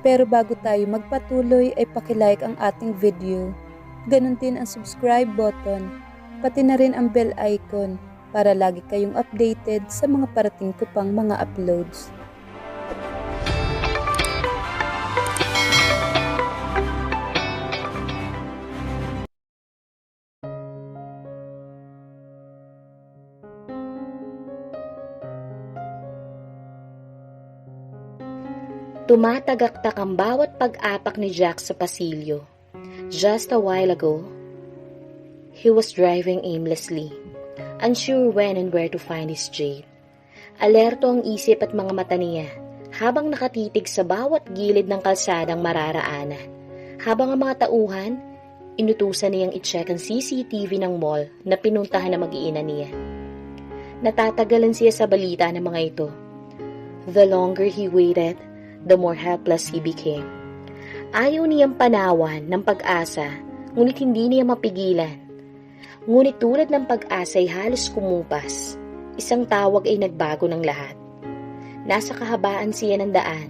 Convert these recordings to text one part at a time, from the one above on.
Pero bago tayo magpatuloy ay pakilike ang ating video. Ganon din ang subscribe button, pati na rin ang bell icon para lagi kayong updated sa mga parating ko pang mga uploads. Tumatagaktak ang bawat pag-apak ni Jack sa pasilyo. Just a while ago, he was driving aimlessly, unsure when and where to find his Jade. Alerto ang isip at mga mata niya habang nakatitig sa bawat gilid ng kalsadang mararaanan. Habang ang mga tauhan, inutusan niyang i-check ang CCTV ng mall na pinuntahan ng mag-iina niya. Natatagalan siya sa balita ng mga ito. The longer he waited, the more helpless he became. Ayaw niyang panawan ng pag-asa, ngunit hindi niya mapigilan. Ngunit tulad ng pag-asa ay halos kumupas, isang tawag ay nagbago ng lahat. Nasa kahabaan siya ng daan,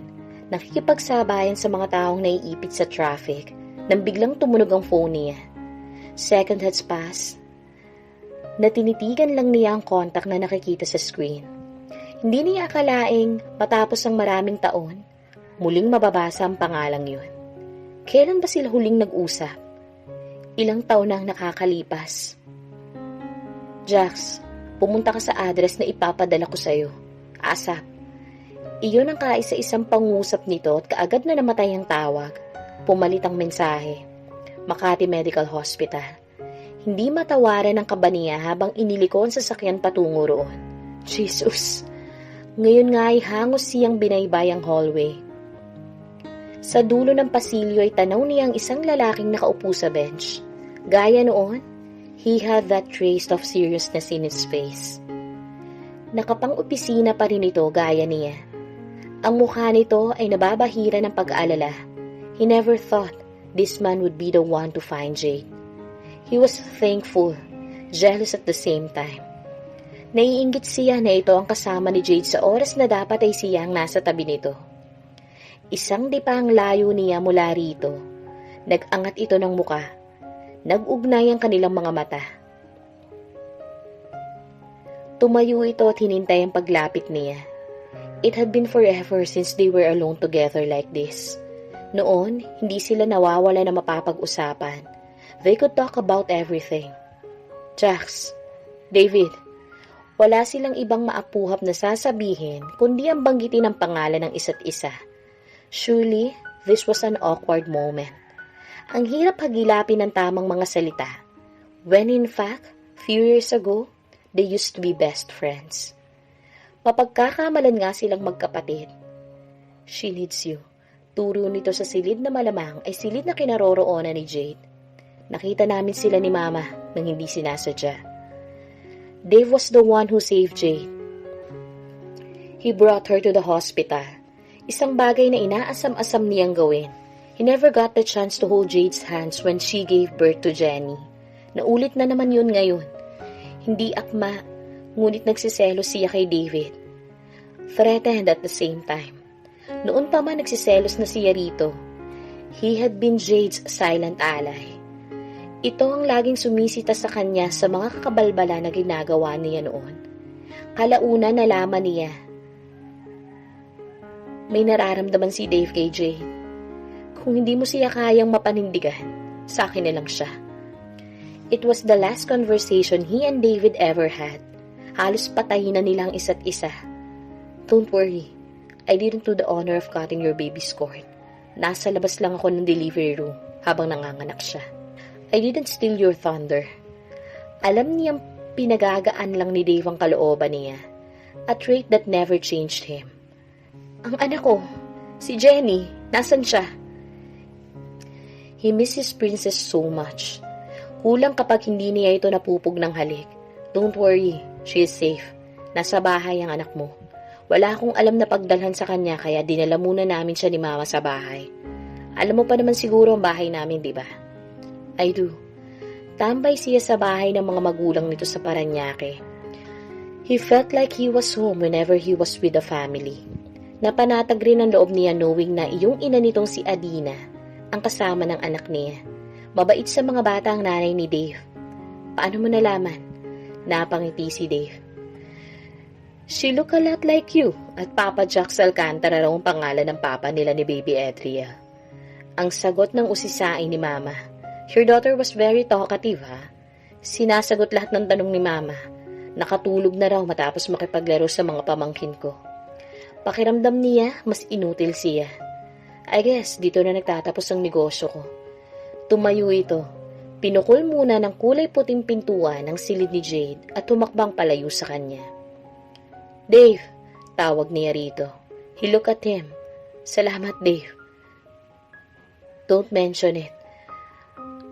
nakikipagsabayan sa mga taong naiipit sa traffic, nang biglang tumunog ang phone niya. Second has passed, na tinitigan lang niya ang contact na nakikita sa screen. Hindi niya akalaing matapos ang maraming taon, muling mababasa ang pangalang yun. Kailan ba sila huling nag-usap? Ilang taon na ang nakakalipas. Jax, pumunta ka sa address na ipapadala ko sa'yo. ASAP. Iyon ang kaisa-isang pangusap nito at kaagad na namatay ang tawag. Pumalit ang mensahe. Makati Medical Hospital. Hindi matawaran ang kaba niya habang iniliko ang sasakyan patungo roon. Jesus! Ngayon nga ay hangos siyang binaybay ang hallway. Sa dulo ng pasilyo ay tanaw niya ang isang lalaking nakaupo sa bench. Gaya noon, he had that trace of seriousness in his face. Nakapang-opisina pa rin ito gaya niya. Ang mukha nito ay nababahira ng pag-aalala. He never thought this man would be the one to find Jade. He was thankful, jealous at the same time. Naiinggit siya na ito ang kasama ni Jade sa oras na dapat ay siya ang nasa tabi nito. Isang dipang layo niya mula rito. Nag-angat ito ng muka. Nag-ugnay ang kanilang mga mata. Tumayo ito at hinintay ang paglapit niya. It had been forever since they were alone together like this. Noon, hindi sila nawawala na mapapag-usapan. They could talk about everything. Jax, David, wala silang ibang maapuhap na sasabihin kundi ang banggitin ang pangalan ng isa't isa. Surely, this was an awkward moment. Ang hirap hagilapin ng tamang mga salita. When in fact, few years ago, they used to be best friends. Mapagkakamalan nga silang magkapatid. She needs you. Turo nito sa silid na malamang ay silid na kinaroroonan ni Jade. Nakita namin sila ni Mama nang hindi sinasadya. Dave was the one who saved Jade. He brought her to the hospital. Isang bagay na inaasam-asam niyang gawin. He never got the chance to hold Jade's hands when she gave birth to Jenny. Naulit na naman yun ngayon. Hindi akma, ngunit nagsiselos siya kay David. Threatened at the same time. Noon pa man nagsiselos na siya rito. He had been Jade's silent ally. Ito ang laging sumisita sa kanya sa mga kakabalbala na ginagawa niya noon. Kalauna nalaman niya, may nararamdaman si Dave kay Jade. Kung hindi mo siya kayang mapanindigan, sa akin na lang siya. It was the last conversation he and David ever had. Halos patayin na nilang isa't isa. Don't worry, I didn't do the honor of cutting your baby's cord. Nasa labas lang ako ng delivery room habang nanganganak siya. I didn't steal your thunder. Alam niyang pinagagaan lang ni Dave ang kalooban niya. A trait that never changed him. Ang anak ko, si Jenny, nasan siya? He misses Princess so much. Kulang kapag hindi niya ito napupog ng halik. Don't worry, she is safe. Nasa bahay ang anak mo. Wala akong alam na pagdalhan sa kanya kaya dinala muna namin siya ni Mama sa bahay. Alam mo pa naman siguro ang bahay namin, di ba? I do. Tambay siya sa bahay ng mga magulang nito sa Paranaque. He felt like he was home whenever he was with the family. Napanatag rin ang loob niya knowing na iyong ina nitong si Adina ang kasama ng anak niya. Mabait sa mga bata ang nanay ni Dave. Paano mo nalaman? Napangiti si Dave. She look a lot like you at Papa Jax Alcantara raw ang pangalan ng papa nila ni Baby Adria. Ang sagot ng usisain ni Mama. Your daughter was very talkative, ha? Sinasagot lahat ng tanong ni Mama. Nakatulog na raw matapos makipaglaro sa mga pamangkin ko. Pakiramdam niya, mas inutil siya. I guess, dito na nagtatapos ang negosyo ko. Tumayo ito. Pinukol muna ng kulay puting pintuan ng silid ni Jade at tumakbang palayo sa kanya. Dave, tawag niya rito. He looked at him. Salamat, Dave. Don't mention it.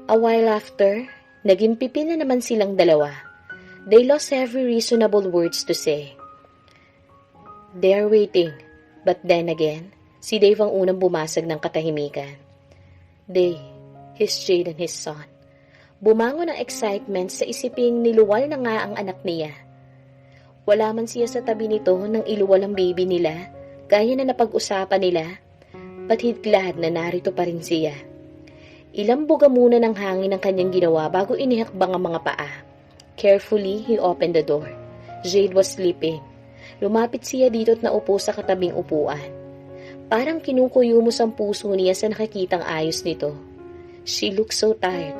A while after, naging pipil na naman silang dalawa. They lost every reasonable words to say. They are waiting, but then again, si Dave ang unang bumasag ng katahimikan. They, his Jade and his son. Bumangon ang excitement sa isiping niluwal na nga ang anak niya. Wala man siya sa tabi nito nang iluwal ang baby nila, gaya na napag-usapan nila, but he'd glad na narito pa rin siya. Ilang buga muna ng hangin ang kanyang ginawa bago inihakbang ang mga paa. Carefully, he opened the door. Jade was sleeping. Lumapit siya dito at naupo sa katabing upuan. Parang kinukuyumos ang puso niya sa nakikitang ayos nito. She looked so tired.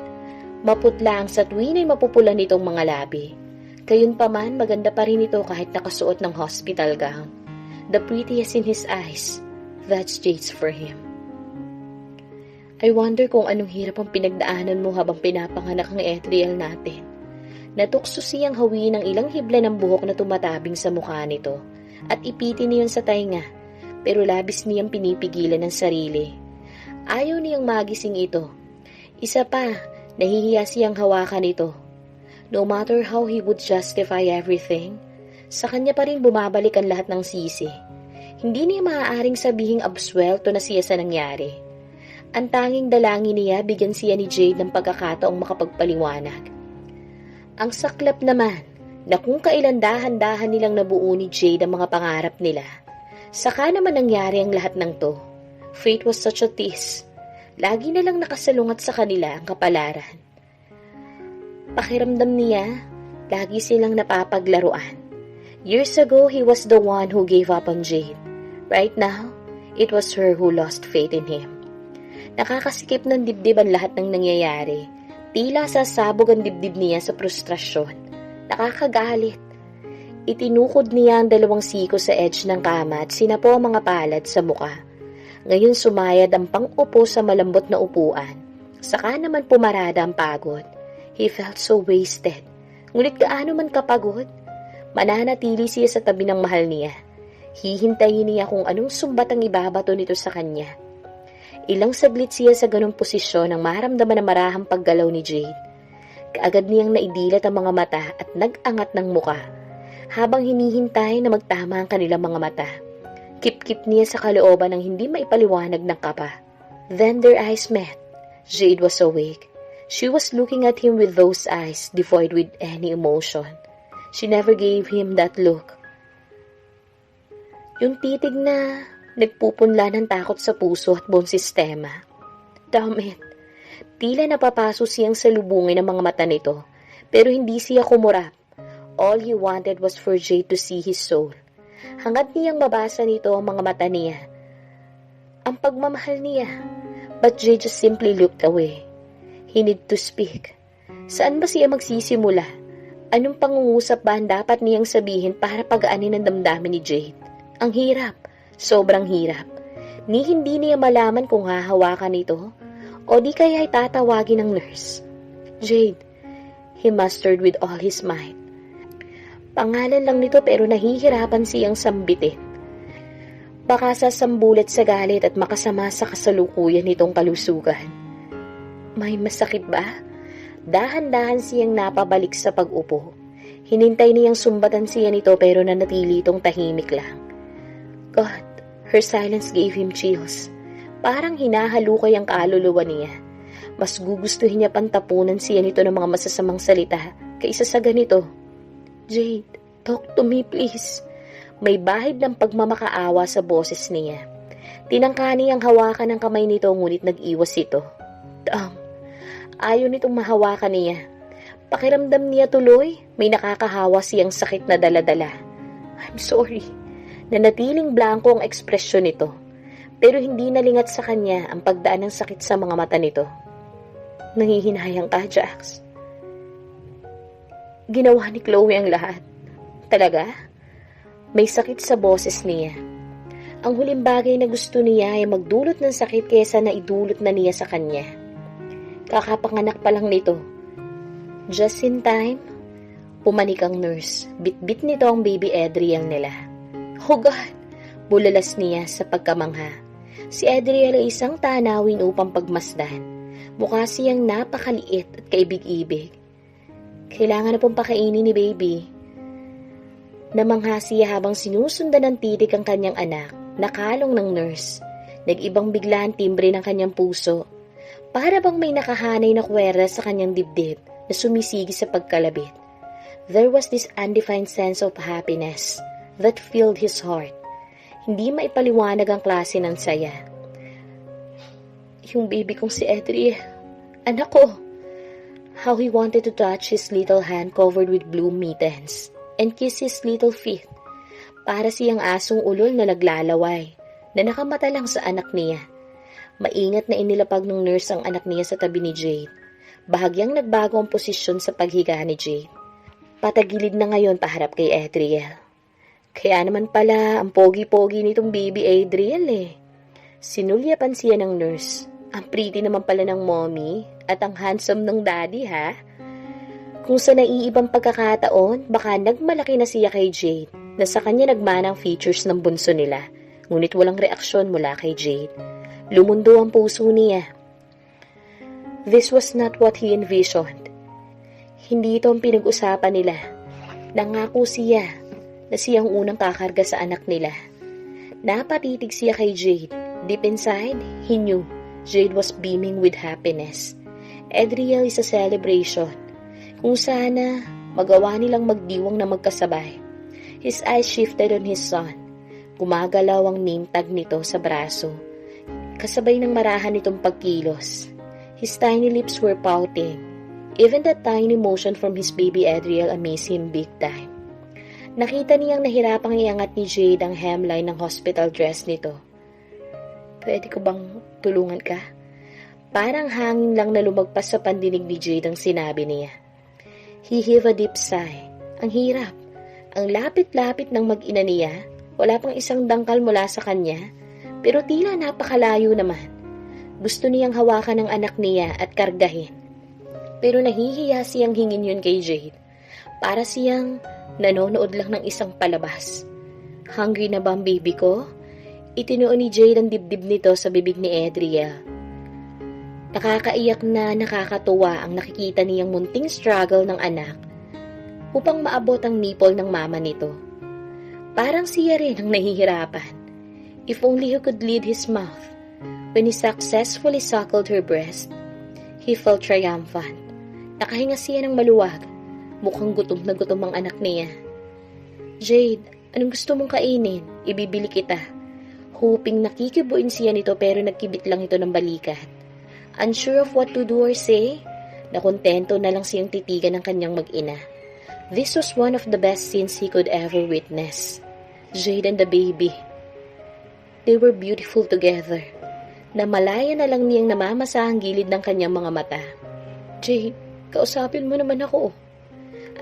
Maputla ang sa tuwin ay mapupula nitong mga labi. Gayunpaman, maganda pa rin ito kahit nakasuot ng hospital gown. The prettiest in his eyes. That's Jade's for him. I wonder kung anong hirap ang pinagdaanan mo habang pinapanganak ang Ethriel natin. Natukso siyang hawiin ng ilang hibla ng buhok na tumatabing sa mukha nito at ipitin niyon sa tainga, pero labis niyang pinipigilan ng sarili. Ayaw niyang magising ito. Isa pa, nahihiya siyang hawakan ito. No matter how he would justify everything, sa kanya pa rin bumabalik ang lahat ng sisi. Hindi niya maaaring sabihing absuelto na siya sa nangyari. Ang tanging dalangin niya, bigyan siya ni Jade ng pagkakataong makapagpaliwanag. Ang saklap naman, na kung kailan dahan-dahan nilang nabuo ni Jade ang mga pangarap nila, saka naman nangyari ang lahat ng to. Fate was such a tease. Lagi na lang nakasalungat sa kanila ang kapalaran. Pakiramdam niya, lagi silang napapaglaruan. Years ago, he was the one who gave up on Jade. Right now, it was her who lost faith in him. Nakakasikip ng dibdib ang lahat ng nangyayari. Tila sasabog ang dibdib niya sa frustrasyon. Nakakagalit. Itinukod niya ang dalawang siko sa edge ng kama at sinapo ang mga palad sa muka. Ngayon sumayad ang pang-upo sa malambot na upuan. Saka naman pumarada ang pagod. He felt so wasted. Ngunit gaano man kapagod, mananatili siya sa tabi ng mahal niya. Hihintayin niya kung anong sumbat ang ibabato nito sa kanya. Ilang saglit siya sa ganong posisyon nang maramdaman na marahang paggalaw ni Jade. Kaagad niyang naidilat ang mga mata at nag-angat ng muka, habang hinihintay na magtama ang kanilang mga mata. Kip-kip niya sa kalooban ng hindi maipaliwanag ng kapa. Then their eyes met. Jade was awake. She was looking at him with those eyes devoid with any emotion. She never gave him that look. Yung titig na nagpupunla ng takot sa puso at buong sistema. Damn it. Tila napapaso siyang salubungin ng mga mata nito, pero hindi siya kumurap. All he wanted was for Jade to see his soul. Hangad niyang mabasa nito ang mga mata niya. Ang pagmamahal niya. But Jade just simply looked away. He need to speak. Saan ba siya magsisimula? Anong pangungusap ba ang dapat niyang sabihin para pagaanin ang damdamin ni Jade? Ang hirap. Sobrang hirap. Ni hindi niya malaman kung hahawakan ito o di kaya ay tatawagin ng nurse. Jade, he mustered with all his might. Pangalan lang nito pero nahihirapan siyang sambitin. Baka sasambulat sa galit at makasama sa kasalukuyan nitong kalusugan. May masakit ba? Dahan-dahan siyang napabalik sa pag-upo. Hinintay niyang sumbatan siya nito pero nanatili itong tahimik lang. God, her silence gave him chills. Parang hinahalukay ang kaluluwa niya. Mas gugustuhin niya pantapunan siya nito ng mga masasamang salita kaysa sa ganito. Jade, talk to me please. May bahid ng pagmamakaawa sa boses niya. Tinangka niyang hawakan ang kamay nito ngunit nag-iwas ito. Ayaw nitong mahawakan niya. Pakiramdam niya tuloy, may nakakahawa siyang sakit na daladala. I'm sorry. Nanatiling blanko ang ekspresyon nito. Pero hindi nalingat sa kanya ang pagdaan ng sakit sa mga mata nito. Nangihinayang ka, Jax. Ginawa ni Chloe ang lahat. Talaga? May sakit sa boses niya. Ang huling bagay na gusto niya ay magdulot ng sakit kaysa na idulot na niya sa kanya. Kakapanganak pa lang nito. Just in time, pumanik ang nurse. Bit-bit nito ang baby Adriel nila. Oh God! Bulalas niya sa pagkamangha. Si Adriel ay isang tanawin upang pagmasdan. Mukha siyang napakaliit at kaibig-ibig. Kailangan na pong pakainin ni baby. Namangha siya habang sinusundan ng titik ang kanyang anak, nakalong ng nurse. Nag-ibang bigla ang timbre ng kanyang puso. Para bang may nakahanay na kwerda sa kanyang dibdib na sumisigi sa pagkalabit. There was this undefined sense of happiness that filled his heart. Hindi maipaliwanag ang klase ng saya. Yung baby kong si Adriel, anak ko. How he wanted to touch his little hand covered with blue mittens and kiss his little feet. Para siyang asong ulol na naglalaway, na nakamata lang sa anak niya. Maingat na inilapag ng nurse ang anak niya sa tabi ni Jade. Bahagyang nagbago ang posisyon sa paghiga ni Jade. Patagilid na ngayon paharap kay Adriel. Kaya naman pala ang pogi-pogi nitong baby Adriel eh. Sinulyapan siya ng nurse. Ang pretty naman pala ng mommy at ang handsome ng daddy ha. Kung sa naiibang pagkakataon, baka nagmalaki na siya kay Jade na sa kanya nagmanang features ng bunso nila. Ngunit walang reaksyon mula kay Jade. Lumundo ang puso niya. This was not what he envisioned. Hindi ito ang pinag-usapan nila. Nangako siya na siyang unang kakarga sa anak nila. Napatitig siya kay Jade. Deep inside, he knew Jade was beaming with happiness. Adriel is a celebration. Kung sana, magawa nilang magdiwang na magkasabay. His eyes shifted on his son. Gumagalaw ang name tag nito sa braso. Kasabay ng marahan nitong pagkilos. His tiny lips were pouting. Even that tiny motion from his baby Adriel amazed him big time. Nakita niyang nahirapang iangat ni Jade ang hemline ng hospital dress nito. Pwede ko bang tulungan ka? Parang hangin lang na lumagpas sa pandinig ni Jade ang sinabi niya. He heaved a deep sigh. Ang hirap. Ang lapit-lapit ng mag-ina niya. Wala pang isang dangkal mula sa kanya. Pero tila napakalayo naman. Gusto niyang hawakan ng anak niya at kargahin. Pero nahihiya siyang hingin yun kay Jade. Para siyang nanonood lang ng isang palabas. Hungry na ba ang baby ko? Itinuon ni Jade ang dibdib nito sa bibig ni Adriel. Nakakaiyak na nakakatuwa ang nakikita niyang munting struggle ng anak upang maabot ang nipple ng mama nito. Parang siya rin ang nahihirapan. If only he could lead his mouth. When he successfully suckled her breast, he felt triumphant. Nakahinga siya ng maluwag. Mukhang gutom na gutom ang anak niya. Jade, anong gusto mong kainin? Ibibili kita. Hoping nakikibuin siya nito pero nagkibit lang ito ng balikat. Unsure of what to do or say, nakontento na lang siyang titigan ng kanyang mag-ina. This was one of the best scenes he could ever witness. Jade and the baby. They were beautiful together. Namalaya na lang niyang namamasa ang gilid ng kanyang mga mata. Jade, kausapin mo naman ako.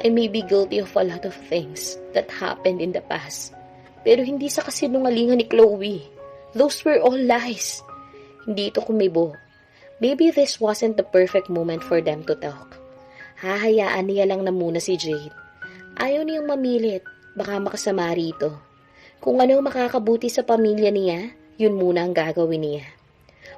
I may be guilty of a lot of things that happened in the past. Pero hindi sa kasinungalingan ni Chloe. Those were all lies. Hindi ito kumibo. Maybe this wasn't the perfect moment for them to talk. Hahayaan niya lang na muna si Jade. Ayaw niyang mamilit. Baka makasama rito. Kung ano makakabuti sa pamilya niya, yun muna ang gagawin niya.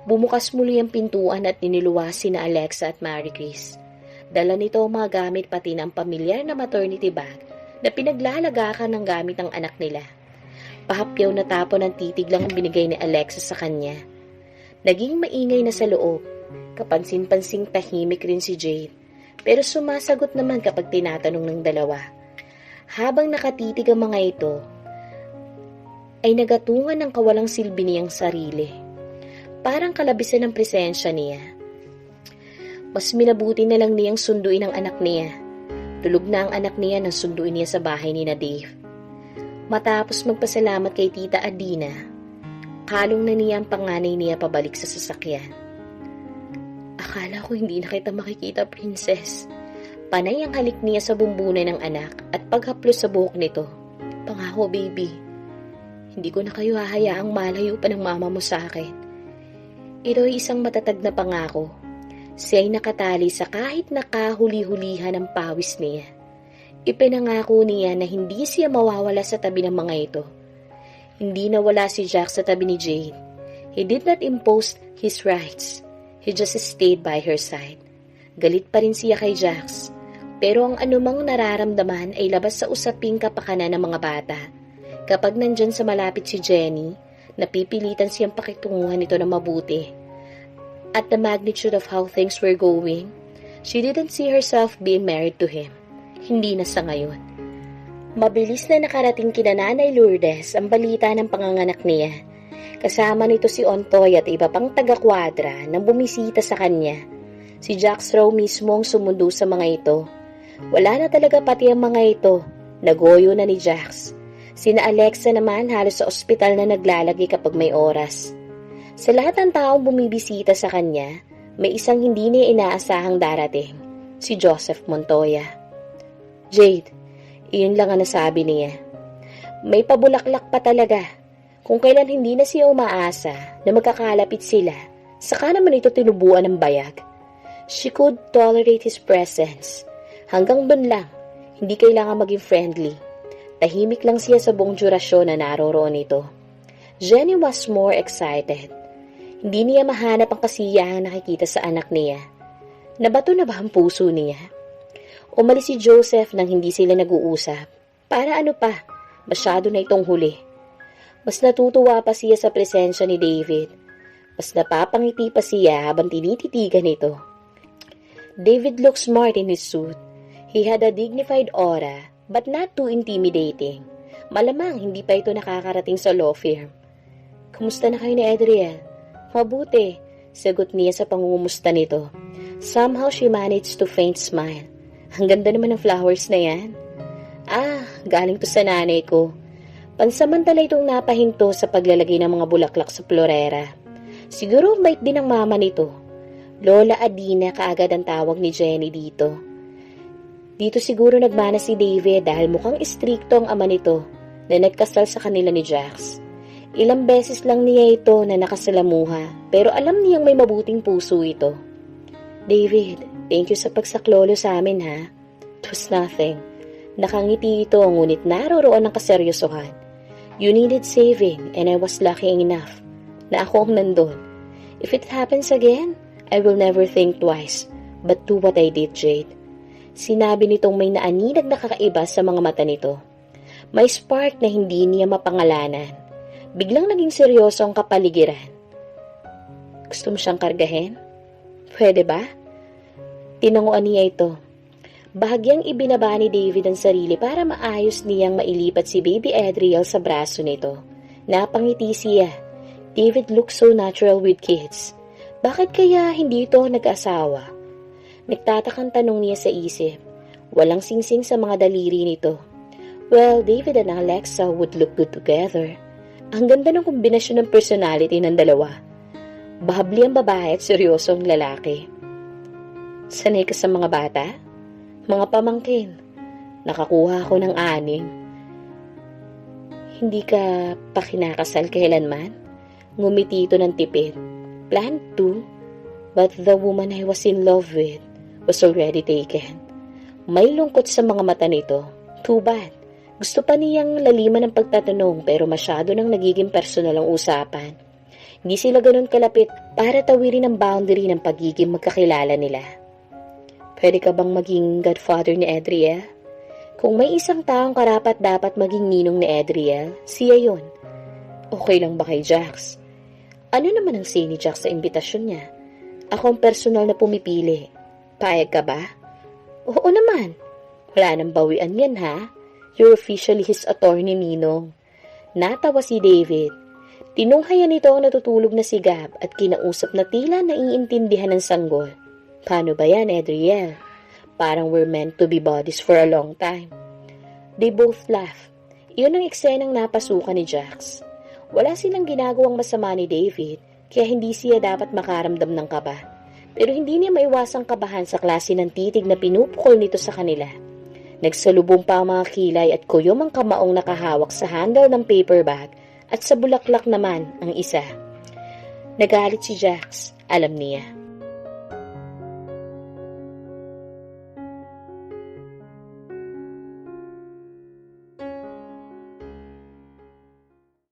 Bumukas muli ang pintuan at niniluwasi na Alexa at Marie Chris. Dala nito ang mga gamit pati ng pamilyar na maternity bag na pinaglalagakan ng gamit ng anak nila. Pahapyaw na tapon ng titig lang ang binigay ni Alexa sa kanya. Naging maingay na sa loob. Kapansin-pansing tahimik rin si Jade. Pero sumasagot naman kapag tinatanong ng dalawa. Habang nakatitig ang mga ito, ay nagatungan ng kawalang silbi niyang sarili. Parang kalabisan ng presensya niya. Mas minabuti na lang niyang sunduin ang anak niya. Tulog na ang anak niya nang sunduin niya sa bahay ni na Dave. Matapos magpasalamat kay Tita Adina, kalong na niya ang panganay niya pabalik sa sasakyan. Akala ko hindi na kita makikita, princess. Panay ang halik niya sa bumbunan ng anak at paghaplos sa buhok nito. Pangako, baby. Hindi ko na kayo hahayaang malayo pa ng mama mo sa akin. Ito ay isang matatag na pangako. Siya ay nakatali sa kahit nakahuli-hulihan ng pawis niya. Ipinangako niya na hindi siya mawawala sa tabi ng mga ito. Hindi nawala si Jack sa tabi ni Jade. He did not impose his rights. He just stayed by her side. Galit pa rin siya kay Jax. Pero ang anumang nararamdaman ay labas sa usaping kapakanan ng mga bata. Kapag nandyan sa malapit si Jenny, napipilitan siyang pakitunguhan nito na mabuti. At the magnitude of how things were going, she didn't see herself being married to him. Hindi na sa ngayon. Mabilis na nakarating kina Nanay Lourdes ang balita ng panganganak niya. Kasama nito si Ontoy at iba pang taga-kwadra nang bumisita sa kanya. Si Jax raw mismo ang sumundo sa mga ito. Wala na talaga pati ang mga ito. Nagoyo na ni Jax. Sina Alexa naman halos sa ospital na naglalagi kapag may oras. Sa lahat ng taong bumibisita sa kanya, may isang hindi niya inaasahang darating. Si Joseph Montoya. Jade, iyon lang ang nasabi niya. May pabulaklak pa talaga. Kung kailan hindi na siya umaasa na magkakalapit sila, saka naman ito tinubuan ng bayag. She could tolerate his presence. Hanggang doon lang, hindi kailangan maging friendly. Tahimik lang siya sa buong durasyon na naroroon ito. Jenny was more excited. Hindi niya mahanap ang kasiyahang nakikita sa anak niya. Nabato na ba ang puso niya? Umalis si Joseph nang hindi sila nag-uusap. Para ano pa, masyado na itong huli. Mas natutuwa pa siya sa presensya ni David. Mas napapangiti pa siya habang tinititigan ito. David looked smart in his suit. He had a dignified aura, but not too intimidating. Malamang hindi pa ito nakakarating sa law firm. Kumusta na kayo ni Adriel? Mabuti, sagot niya sa pangungumusta nito. Somehow she managed to faint smile. Ang ganda naman ng flowers na yan. Galing to sa nanay ko. Pansamantala itong napahinto sa paglalagay ng mga bulaklak sa florera. Siguro bait din ang mama nito. Lola Adina kaagad ang tawag ni Jenny dito. Dito siguro nagmana si David dahil mukhang istrikto ang ama nito na nagkasal sa kanila ni Jax. Ilang beses lang niya ito na nakasalamuha pero alam niyang may mabuting puso ito. David, thank you sa pagsaklolo sa amin ha. It was nothing. Nakangiti ito ngunit naroroon ang kaseryosohan. You needed saving and I was lucky enough na ako ang nandun. If it happens again, I will never think twice but do what I did, Jade. Sinabi nitong may naaninag na kakaiba sa mga mata nito. May spark na hindi niya mapangalanan. Biglang naging seryoso ang kapaligiran. Gusto mo siyang kargahin? Pwede ba? Tinanguan niya ito. Bahagyang ibinaba ni David ang sarili para maayos niyang mailipat si Baby Adriel sa braso nito. Napangiti siya. David looked so natural with kids. Bakit kaya hindi ito nag-asawa? Nagtatakang tanong niya sa isip. Walang singsing sa mga daliri nito. Well, David and Alexa would look good together. Ang ganda ng kombinasyon ng personality ng dalawa. Bahabli ang babae at seryoso ang lalaki. Sanay ka sa mga bata? Mga pamangkin. Nakakuha ako ng 6. Hindi ka pa kinakasal kailanman? Ngumiti ito ng tipid. Planned to, but the woman I was in love with was already taken. May lungkot sa mga mata nito. Too bad. Gusto pa niyang laliman ng pagtatanong pero masyado nang nagiging personal ang usapan. Hindi sila ganun kalapit para tawirin ang boundary ng pagiging magkakilala nila. Pwede ka bang maging godfather ni Adriel? Kung may isang taong karapat dapat maging ninong ni Adriel, siya yun. Okay lang ba kay Jax? Ano naman ang say ni Jax sa imbitasyon niya? Ako ang personal na pumipili. Payag ka ba? Oo naman. Wala nang bawian yan ha. You're officially his attorney, Ninong. Natawa si David. Tinunghayan nito ang natutulog na si Gab at kinausap na tila naiintindihan ng sanggol. Paano ba yan, Adriel? Parang we're meant to be buddies for a long time. They both laugh. Iyon ang eksenang napasukan ni Jax. Wala silang ginagawang masama ni David, kaya hindi siya dapat makaramdam ng kaba. Pero hindi niya maiwasang kabahan sa klase ng titig na pinupukol nito sa kanila. Nagsalubong pa ang mga kilay at kuyom ang kamaong nakahawak sa handle ng paper bag at sa bulaklak naman ang isa. Nagalit si Jax, alam niya.